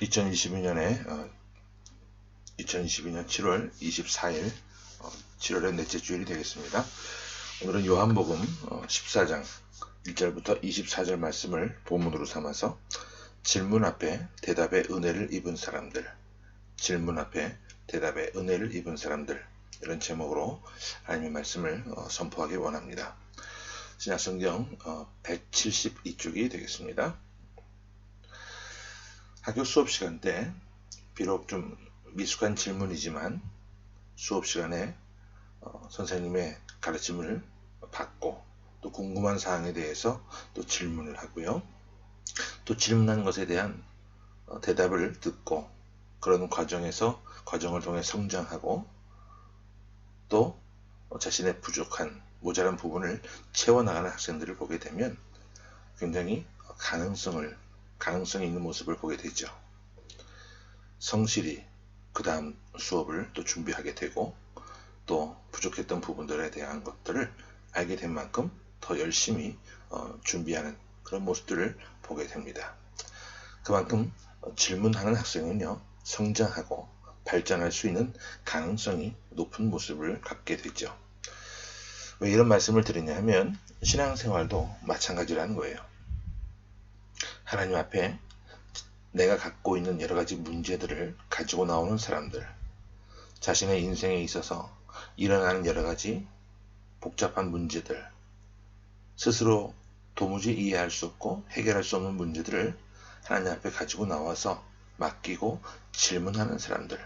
2022년에 2022년 7월 24일 7월의 넷째 주일이 되겠습니다. 오늘은 요한복음 14장 1절부터 24절 말씀을 본문으로 삼아서 질문 앞에 대답의 은혜를 입은 사람들, 질문 앞에 대답의 은혜를 입은 사람들, 이런 제목으로 하나님의 말씀을 선포하기 원합니다. 신약성경 172쪽이 되겠습니다. 학교 수업 시간 때 비록 좀 미숙한 질문이지만 수업 시간에 선생님의 가르침을 받고 또 궁금한 사항에 대해서 또 질문을 하고요. 또 질문한 것에 대한 대답을 듣고 그런 과정을 통해 성장하고 또 자신의 부족한 모자란 부분을 채워나가는 학생들을 보게 되면 굉장히 가능성이 있는 모습을 보게 되죠. 성실히 그 다음 수업을 또 준비하게 되고 또 부족했던 부분들에 대한 것들을 알게 된 만큼 더 열심히 준비하는 그런 모습들을 보게 됩니다. 그만큼 질문하는 학생은요, 성장하고 발전할 수 있는 가능성이 높은 모습을 갖게 되죠. 왜 이런 말씀을 드리냐 하면 신앙생활도 마찬가지라는 거예요. 하나님 앞에 내가 갖고 있는 여러 가지 문제들을 가지고 나오는 사람들, 자신의 인생에 있어서 일어나는 여러 가지 복잡한 문제들, 스스로 도무지 이해할 수 없고 해결할 수 없는 문제들을 하나님 앞에 가지고 나와서 맡기고 질문하는 사람들,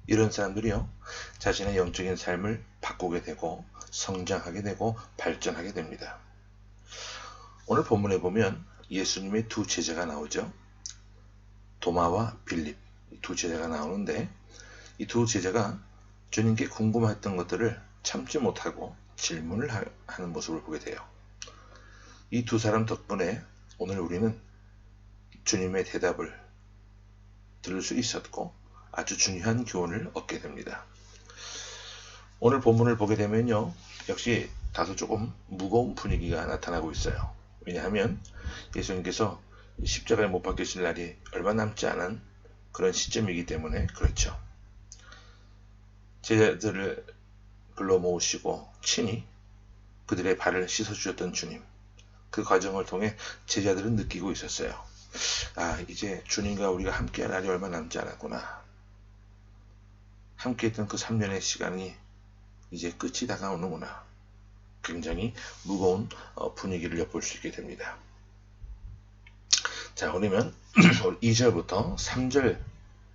이런 사람들이요, 자신의 영적인 삶을 바꾸게 되고 성장하게 되고 발전하게 됩니다. 오늘 본문에 보면 예수님의 두 제자가 나오죠. 도마와 빌립, 두 제자가 나오는데 이 두 제자가 주님께 궁금했던 것들을 참지 못하고 질문을 하는 모습을 보게 돼요. 이 두 사람 덕분에 오늘 우리는 주님의 대답을 들을 수 있었고 아주 중요한 교훈을 얻게 됩니다. 오늘 본문을 보게 되면요, 역시 다소 조금 무거운 분위기가 나타나고 있어요. 왜냐하면 예수님께서 십자가에 못 박히실 날이 얼마 남지 않은 그런 시점이기 때문에 그렇죠. 제자들을 불러 모으시고 친히 그들의 발을 씻어주셨던 주님, 그 과정을 통해 제자들은 느끼고 있었어요. 이제 주님과 우리가 함께할 날이 얼마 남지 않았구나. 함께했던 그 3년의 시간이 이제 끝이 다가오는구나. 굉장히 무거운 분위기를 엿볼 수 있게 됩니다. 자, 그러면 2절부터 3절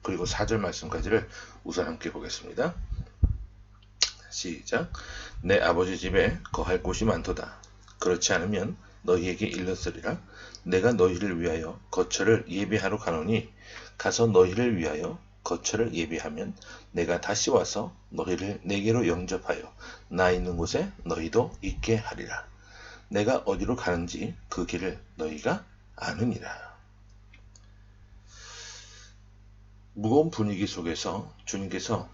그리고 4절 말씀까지를 우선 함께 보겠습니다. 시작. 내 아버지 집에 거할 곳이 많도다. 그렇지 않으면 너희에게 일렀으리라. 내가 너희를 위하여 거처를 예비하러 가노니 가서 너희를 위하여 거처를 예비하면 내가 다시 와서 너희를 내게로 영접하여 나 있는 곳에 너희도 있게 하리라. 내가 어디로 가는지 그 길을 너희가 아느니라. 무거운 분위기 속에서 주님께서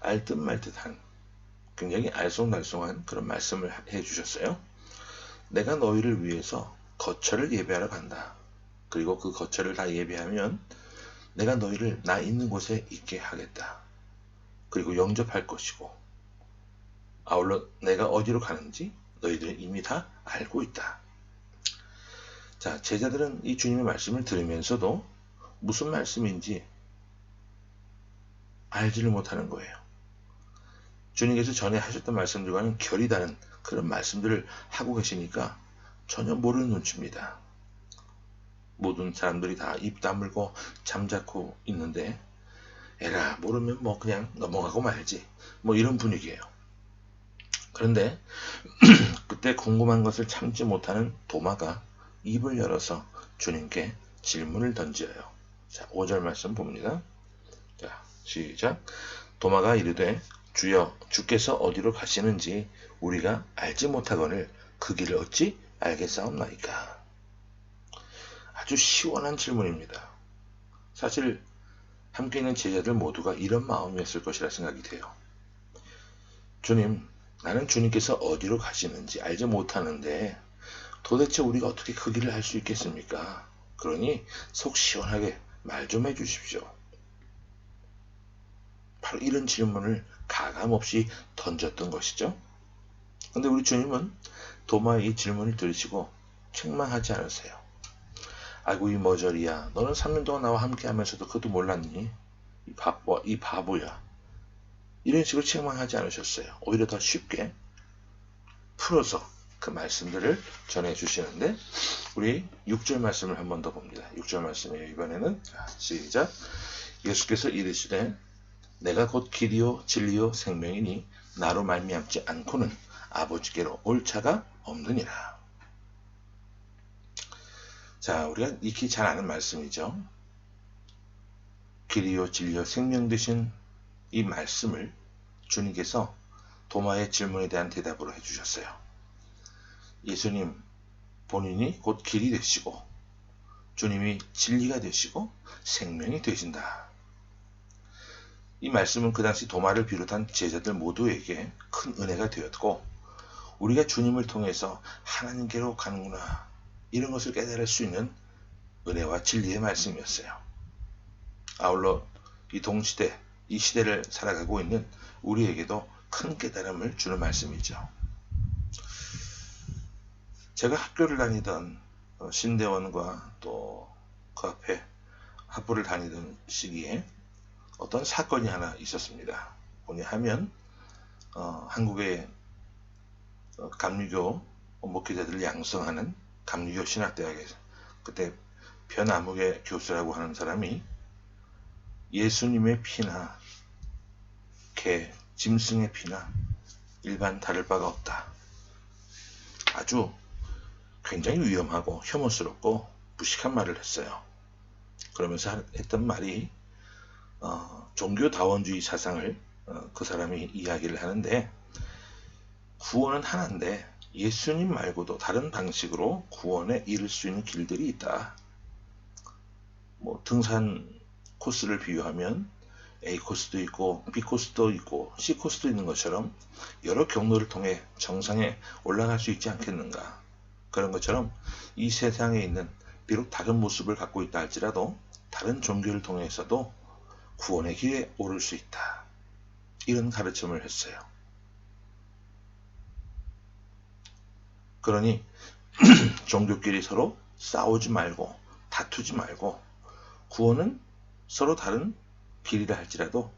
알듯 말듯한 굉장히 알쏭달쏭한 그런 말씀을 해주셨어요. 내가 너희를 위해서 거처를 예비하러 간다. 그리고 그 거처를 다 예비하면 내가 너희를 나 있는 곳에 있게 하겠다. 그리고 영접할 것이고 아울러 내가 어디로 가는지 너희들은 이미 다 알고 있다. 자, 제자들은 이 주님의 말씀을 들으면서도 무슨 말씀인지 알지를 못하는 거예요. 주님께서 전에 하셨던 말씀들과는 결이 다른 그런 말씀들을 하고 계시니까 전혀 모르는 눈치입니다. 모든 사람들이 다 입 다물고 잠자코 있는데 에라, 모르면 뭐 그냥 넘어가고 말지, 뭐 이런 분위기예요. 그런데 그때 궁금한 것을 참지 못하는 도마가 입을 열어서 주님께 질문을 던져요. 자, 5절 말씀 봅니다. 자, 시작. 도마가 이르되 주여, 주께서 어디로 가시는지 우리가 알지 못하거늘 그 길을 어찌 알겠사옵나이까. 아주 시원한 질문입니다. 사실 함께 있는 제자들 모두가 이런 마음이었을 것이라 생각이 돼요. 주님, 나는 주님께서 어디로 가시는지 알지 못하는데 도대체 우리가 어떻게 그 길을 알 수 있겠습니까? 그러니 속 시원하게 말 좀 해주십시오. 바로 이런 질문을 가감없이 던졌던 것이죠. 근데 우리 주님은 도마의 이 질문을 들으시고 책망하지 않으세요. 아이고 이 머저리야, 너는 3년 동안 나와 함께 하면서도 그것도 몰랐니? 이 바보야. 이런 식으로 책망하지 않으셨어요. 오히려 더 쉽게 풀어서 그 말씀들을 전해주시는데, 우리 6절 말씀을 한 번 더 봅니다. 6절 말씀이에요. 이번에는 시작. 예수께서 이르시되 내가 곧 길이요 진리요 생명이니 나로 말미암지 않고는 아버지께로 올 자가 없느니라. 자, 우리가 익히 잘 아는 말씀이죠. 길이요 진리요 생명 되신 이 말씀을 주님께서 도마의 질문에 대한 대답으로 해주셨어요. 예수님 본인이 곧 길이 되시고 주님이 진리가 되시고 생명이 되신다. 이 말씀은 그 당시 도마를 비롯한 제자들 모두에게 큰 은혜가 되었고, 우리가 주님을 통해서 하나님께로 가는구나, 이런 것을 깨달을 수 있는 은혜와 진리의 말씀이었어요. 아울러 이 동시대, 이 시대를 살아가고 있는 우리에게도 큰 깨달음을 주는 말씀이죠. 제가 학교를 다니던 신대원과 또 그 앞에 학부를 다니던 시기에 어떤 사건이 하나 있었습니다. 뭐냐 하면 한국의 감리교 목회자들을 양성하는 감리교 신학대학에서 그때 변아무개 교수라고 하는 사람이 예수님의 피나 개, 짐승의 피나 일반 다를 바가 없다. 아주 굉장히 위험하고 혐오스럽고 무식한 말을 했어요. 그러면서 했던 말이 종교다원주의 사상을 그 사람이 이야기를 하는데, 구원은 하나인데 예수님 말고도 다른 방식으로 구원에 이를 수 있는 길들이 있다. 뭐 등산 코스를 비유하면 A 코스도 있고 B 코스도 있고 C 코스도 있는 것처럼 여러 경로를 통해 정상에 올라갈 수 있지 않겠는가. 그런 것처럼 이 세상에 있는 비록 다른 모습을 갖고 있다 할지라도 다른 종교를 통해서도 구원의 길에 오를 수 있다. 이런 가르침을 했어요. 그러니 종교끼리 서로 싸우지 말고 다투지 말고 구원은 서로 다른 길이라 할지라도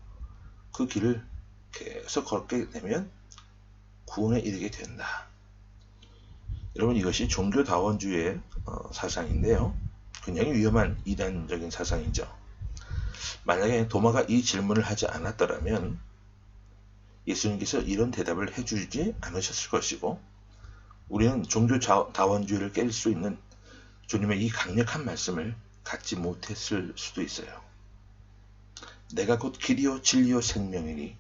그 길을 계속 걷게 되면 구원에 이르게 된다. 여러분, 이것이 종교다원주의의 사상인데요. 굉장히 위험한 이단적인 사상이죠. 만약에 도마가 이 질문을 하지 않았더라면 예수님께서 이런 대답을 해주지 않으셨을 것이고, 우리는 종교다원주의를 깰 수 있는 주님의 이 강력한 말씀을 갖지 못했을 수도 있어요. 내가 곧 길이요 진리요 생명이니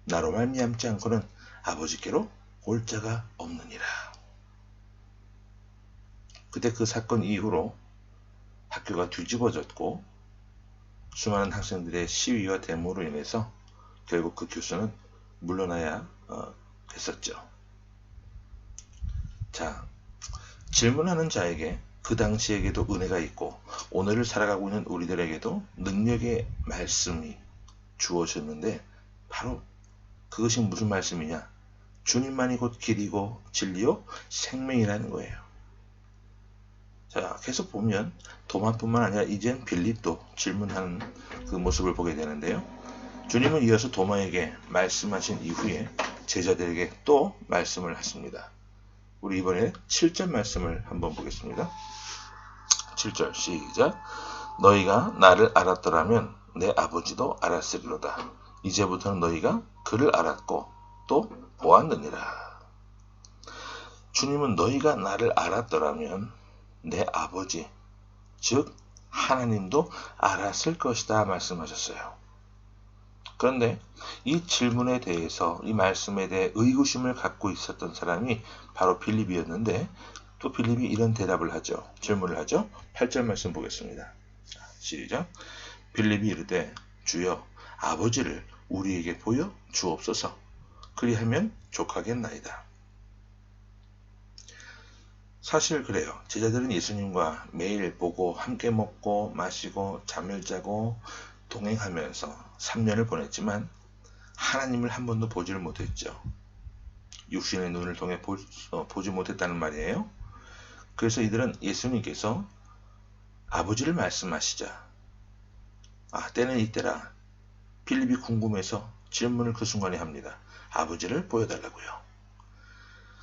나로 말미암지 않고는 아버지께로 올 자가 없느니라. 그때 그 사건 이후로 학교가 뒤집어졌고 수많은 학생들의 시위와 데모로 인해서 결국 그 교수는 물러나야 했었죠. 자, 질문하는 자에게 그 당시에게도 은혜가 있고 오늘을 살아가고 있는 우리들에게도 능력의 말씀이 주어졌는데, 바로 그것이 무슨 말씀이냐? 주님만이 곧 길이고 진리요 생명이라는 거예요. 자, 계속 보면 도마뿐만 아니라 이젠 빌립도 질문하는 그 모습을 보게 되는데요. 주님은 이어서 도마에게 말씀하신 이후에 제자들에게 또 말씀을 하십니다. 우리 이번에 7절 말씀을 한번 보겠습니다. 7절 시작. 너희가 나를 알았더라면 내 아버지도 알았으리로다. 이제부터는 너희가 그를 알았고 또 보았느니라. 주님은 너희가 나를 알았더라면 내 아버지, 즉 하나님도 알았을 것이다 말씀하셨어요. 그런데 이 질문에 대해서, 이 말씀에 대해 의구심을 갖고 있었던 사람이 바로 빌립이었는데, 또 빌립이 이런 대답을 하죠. 질문을 하죠. 8절 말씀 보겠습니다. 시작. 빌립이 이르되 주여 아버지를 우리에게 보여 주옵소서. 그리하면 족하겠나이다. 사실 그래요. 제자들은 예수님과 매일 보고 함께 먹고 마시고 잠을 자고 동행하면서 3년을 보냈지만 하나님을 한 번도 보지를 못했죠. 육신의 눈을 통해 보지 못했다는 말이에요. 그래서 이들은 예수님께서 아버지를 말씀하시자 때는 이때라 필립이 궁금해서 질문을 그 순간에 합니다. 아버지를 보여달라고요.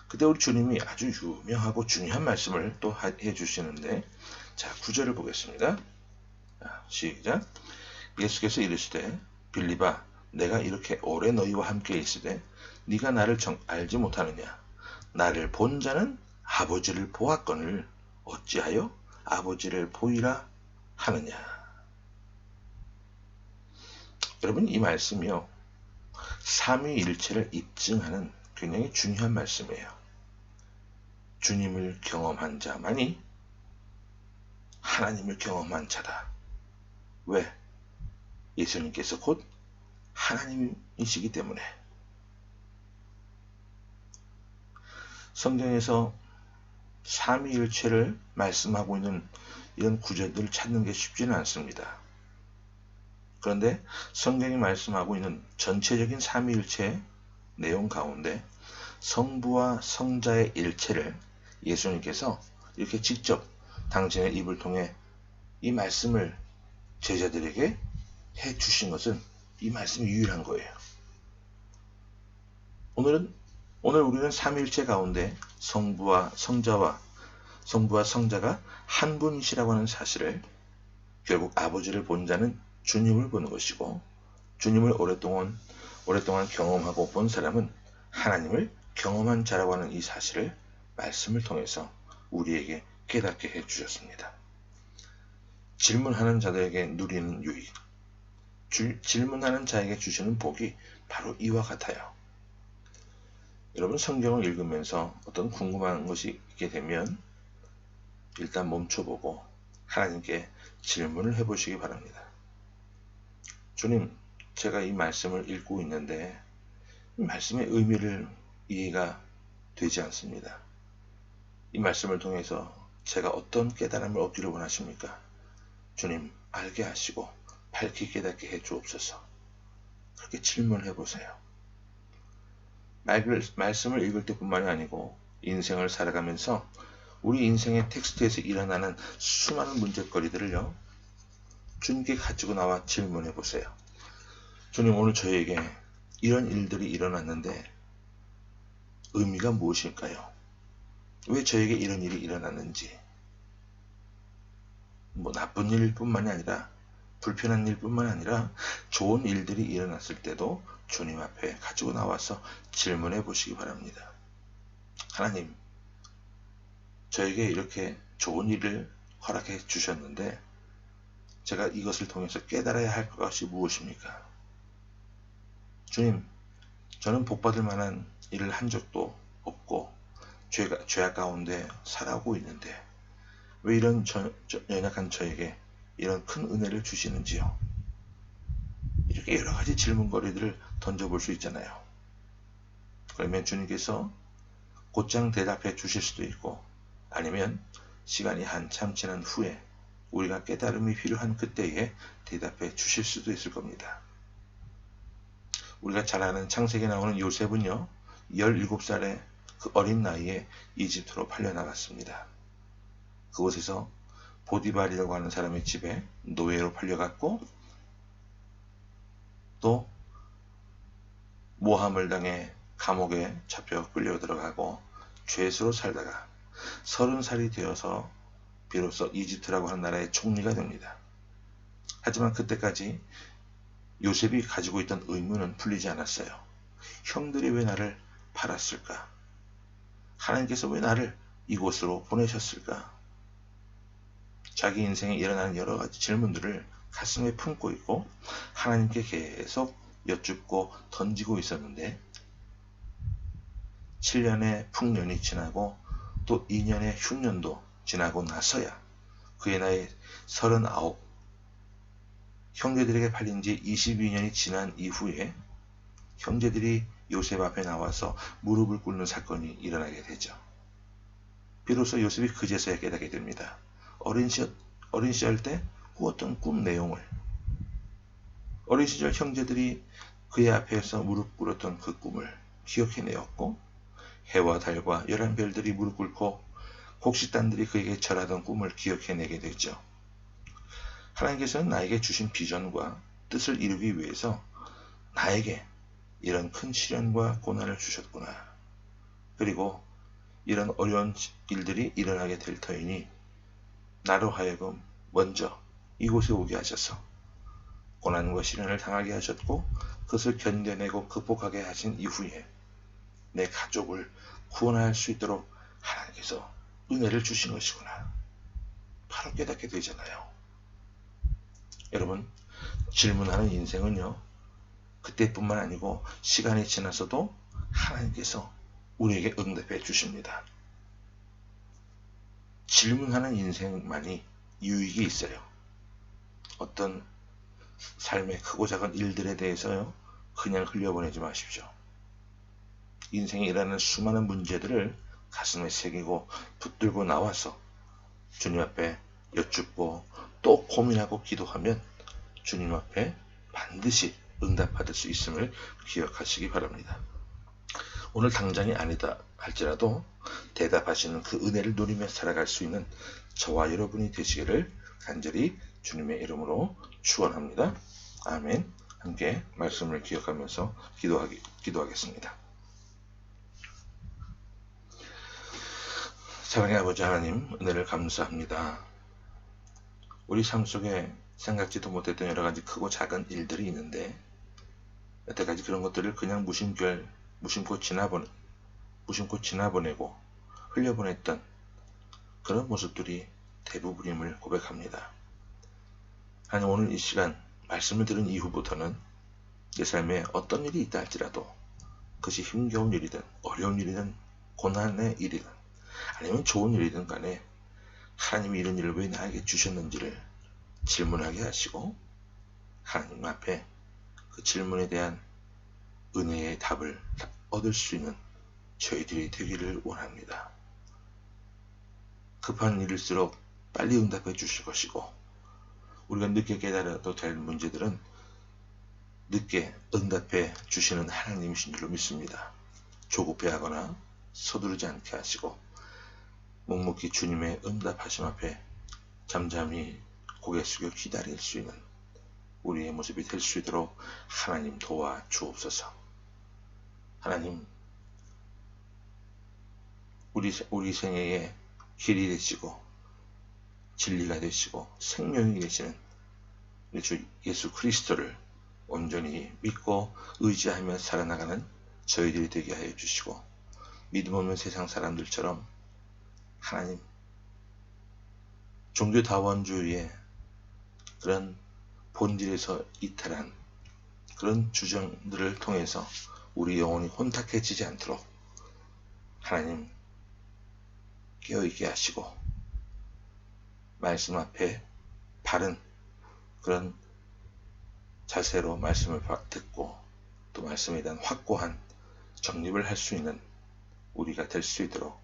그때 우리 주님이 아주 유명하고 중요한 말씀을 또 해주시는데, 자, 9절을 보겠습니다. 시작. 예수께서 이르시되 빌립아 내가 이렇게 오래 너희와 함께 있으되 네가 나를 알지 못하느냐. 나를 본 자는 아버지를 보았거늘 어찌하여 아버지를 보이라 하느냐. 여러분, 이 말씀이요, 삼위일체를 입증하는 굉장히 중요한 말씀이에요. 주님을 경험한 자만이 하나님을 경험한 자다. 왜? 예수님께서 곧 하나님이시기 때문에. 성경에서 삼위일체를 말씀하고 있는 이런 구절들을 찾는 게 쉽지는 않습니다. 그런데 성경이 말씀하고 있는 전체적인 삼위일체의 내용 가운데 성부와 성자의 일체를 예수님께서 이렇게 직접 당신의 입을 통해 이 말씀을 제자들에게 해 주신 것은 이 말씀이 유일한 거예요. 오늘 우리는 삼위일체 가운데 성부와 성자가 한 분이시라고 하는 사실을, 결국 아버지를 본 자는 주님을 보는 것이고, 주님을 오랫동안 경험하고 본 사람은 하나님을 경험한 자라고 하는 이 사실을 말씀을 통해서 우리에게 깨닫게 해주셨습니다. 질문하는 자들에게 누리는 유익, 질문하는 자에게 주시는 복이 바로 이와 같아요. 여러분, 성경을 읽으면서 어떤 궁금한 것이 있게 되면 일단 멈춰보고 하나님께 질문을 해보시기 바랍니다. 주님, 제가 이 말씀을 읽고 있는데 이 말씀의 의미를 이해가 되지 않습니다. 이 말씀을 통해서 제가 어떤 깨달음을 얻기를 원하십니까? 주님, 알게 하시고 밝히 깨닫게 해 주옵소서. 그렇게 질문을 해보세요. 말씀을 읽을 때뿐만이 아니고 인생을 살아가면서 우리 인생의 텍스트에서 일어나는 수많은 문제거리들을요, 주님께 가지고 나와 질문해 보세요. 주님, 오늘 저에게 이런 일들이 일어났는데 의미가 무엇일까요? 왜 저에게 이런 일이 일어났는지, 나쁜 일뿐만이 아니라 불편한 일뿐만 아니라 좋은 일들이 일어났을 때도 주님 앞에 가지고 나와서 질문해 보시기 바랍니다. 하나님, 저에게 이렇게 좋은 일을 허락해 주셨는데 제가 이것을 통해서 깨달아야 할 것이 무엇입니까? 주님, 저는 복받을 만한 일을 한 적도 없고 죄악 가운데 살아오고 있는데 왜 이런 연약한 저에게 이런 큰 은혜를 주시는지요? 이렇게 여러 가지 질문거리들을 던져볼 수 있잖아요. 그러면 주님께서 곧장 대답해 주실 수도 있고, 아니면 시간이 한참 지난 후에 우리가 깨달음이 필요한 그때에 대답해 주실 수도 있을 겁니다. 우리가 잘 아는 창세기에 나오는 요셉은요, 17살의 그 어린 나이에 이집트로 팔려나갔습니다. 그곳에서 보디발이라고 하는 사람의 집에 노예로 팔려갔고, 또 모함을 당해 감옥에 잡혀 끌려 들어가고 죄수로 살다가 30살이 되어서 비로소 이집트라고 하는 나라의 총리가 됩니다. 하지만 그때까지 요셉이 가지고 있던 의문은 풀리지 않았어요. 형들이 왜 나를 팔았을까? 하나님께서 왜 나를 이곳으로 보내셨을까? 자기 인생에 일어나는 여러 가지 질문들을 가슴에 품고 있고 하나님께 계속 여쭙고 던지고 있었는데, 7년의 풍년이 지나고 또 2년의 흉년도 지나고 나서야 그의 나이 39, 형제들에게 팔린 지 22년이 지난 이후에 형제들이 요셉 앞에 나와서 무릎을 꿇는 사건이 일어나게 되죠. 비로소 요셉이 그제서야 깨닫게 됩니다. 어린 시절 때 꾸었던 꿈 내용을, 어린 시절 형제들이 그의 앞에서 무릎 꿇었던 그 꿈을 기억해내었고, 해와 달과 열한 별들이 무릎 꿇고 곡식단들이 그에게 절하던 꿈을 기억해내게 되죠. 하나님께서는 나에게 주신 비전과 뜻을 이루기 위해서 나에게 이런 큰 시련과 고난을 주셨구나. 그리고 이런 어려운 일들이 일어나게 될 터이니 나로 하여금 먼저 이곳에 오게 하셔서 고난과 시련을 당하게 하셨고, 그것을 견뎌내고 극복하게 하신 이후에 내 가족을 구원할 수 있도록 하나님께서 은혜를 주신 것이구나. 바로 깨닫게 되잖아요. 여러분, 질문하는 인생은요, 그때뿐만 아니고 시간이 지나서도 하나님께서 우리에게 응답해 주십니다. 질문하는 인생만이 유익이 있어요. 어떤 삶의 크고 작은 일들에 대해서요, 그냥 흘려보내지 마십시오. 인생에 일어나는 수많은 문제들을 가슴에 새기고 붙들고 나와서 주님 앞에 여쭙고 또 고민하고 기도하면 주님 앞에 반드시 응답받을 수 있음을 기억하시기 바랍니다. 오늘 당장이 아니다 할지라도 대답하시는 그 은혜를 누리며 살아갈 수 있는 저와 여러분이 되시기를 간절히 주님의 이름으로 축원합니다. 아멘. 함께 말씀을 기억하면서 기도하겠습니다. 사랑의 아버지 하나님, 은혜를 감사합니다. 우리 삶 속에 생각지도 못했던 여러 가지 크고 작은 일들이 있는데, 여태까지 그런 것들을 그냥 무심코 지나보내고 흘려보냈던 그런 모습들이 대부분임을 고백합니다. 하나님, 오늘 이 시간 말씀을 들은 이후부터는 내 삶에 어떤 일이 있다 할지라도 그것이 힘겨운 일이든 어려운 일이든 고난의 일이든 아니면 좋은 일이든 간에 하나님이 이런 일을 왜 나에게 주셨는지를 질문하게 하시고, 하나님 앞에 그 질문에 대한 은혜의 답을 얻을 수 있는 저희들이 되기를 원합니다. 급한 일일수록 빨리 응답해 주실 것이고, 우리가 늦게 깨달아도 될 문제들은 늦게 응답해 주시는 하나님이신 줄로 믿습니다. 조급해하거나 서두르지 않게 하시고 묵묵히 주님의 응답하심 앞에 잠잠히 고개 숙여 기다릴 수 있는 우리의 모습이 될 수 있도록 하나님 도와 주옵소서. 하나님, 우리 생애의 길이 되시고 진리가 되시고 생명이 되시는 우리 주 예수 그리스도를 온전히 믿고 의지하며 살아나가는 저희들이 되게 하여 주시고, 믿음 없는 세상 사람들처럼 하나님, 종교다원주의의 그런 본질에서 이탈한 그런 주장들을 통해서 우리 영혼이 혼탁해지지 않도록 하나님 깨어있게 하시고, 말씀 앞에 바른 그런 자세로 말씀을 듣고 또 말씀에 대한 확고한 정립을 할 수 있는 우리가 될 수 있도록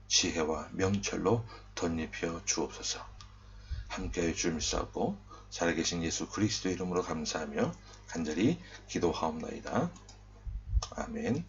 지혜와 명철로 덧입혀 주옵소서. 함께하여 주를 믿사옵고 살아계신 예수 그리스도의 이름으로 감사하며 간절히 기도하옵나이다. 아멘.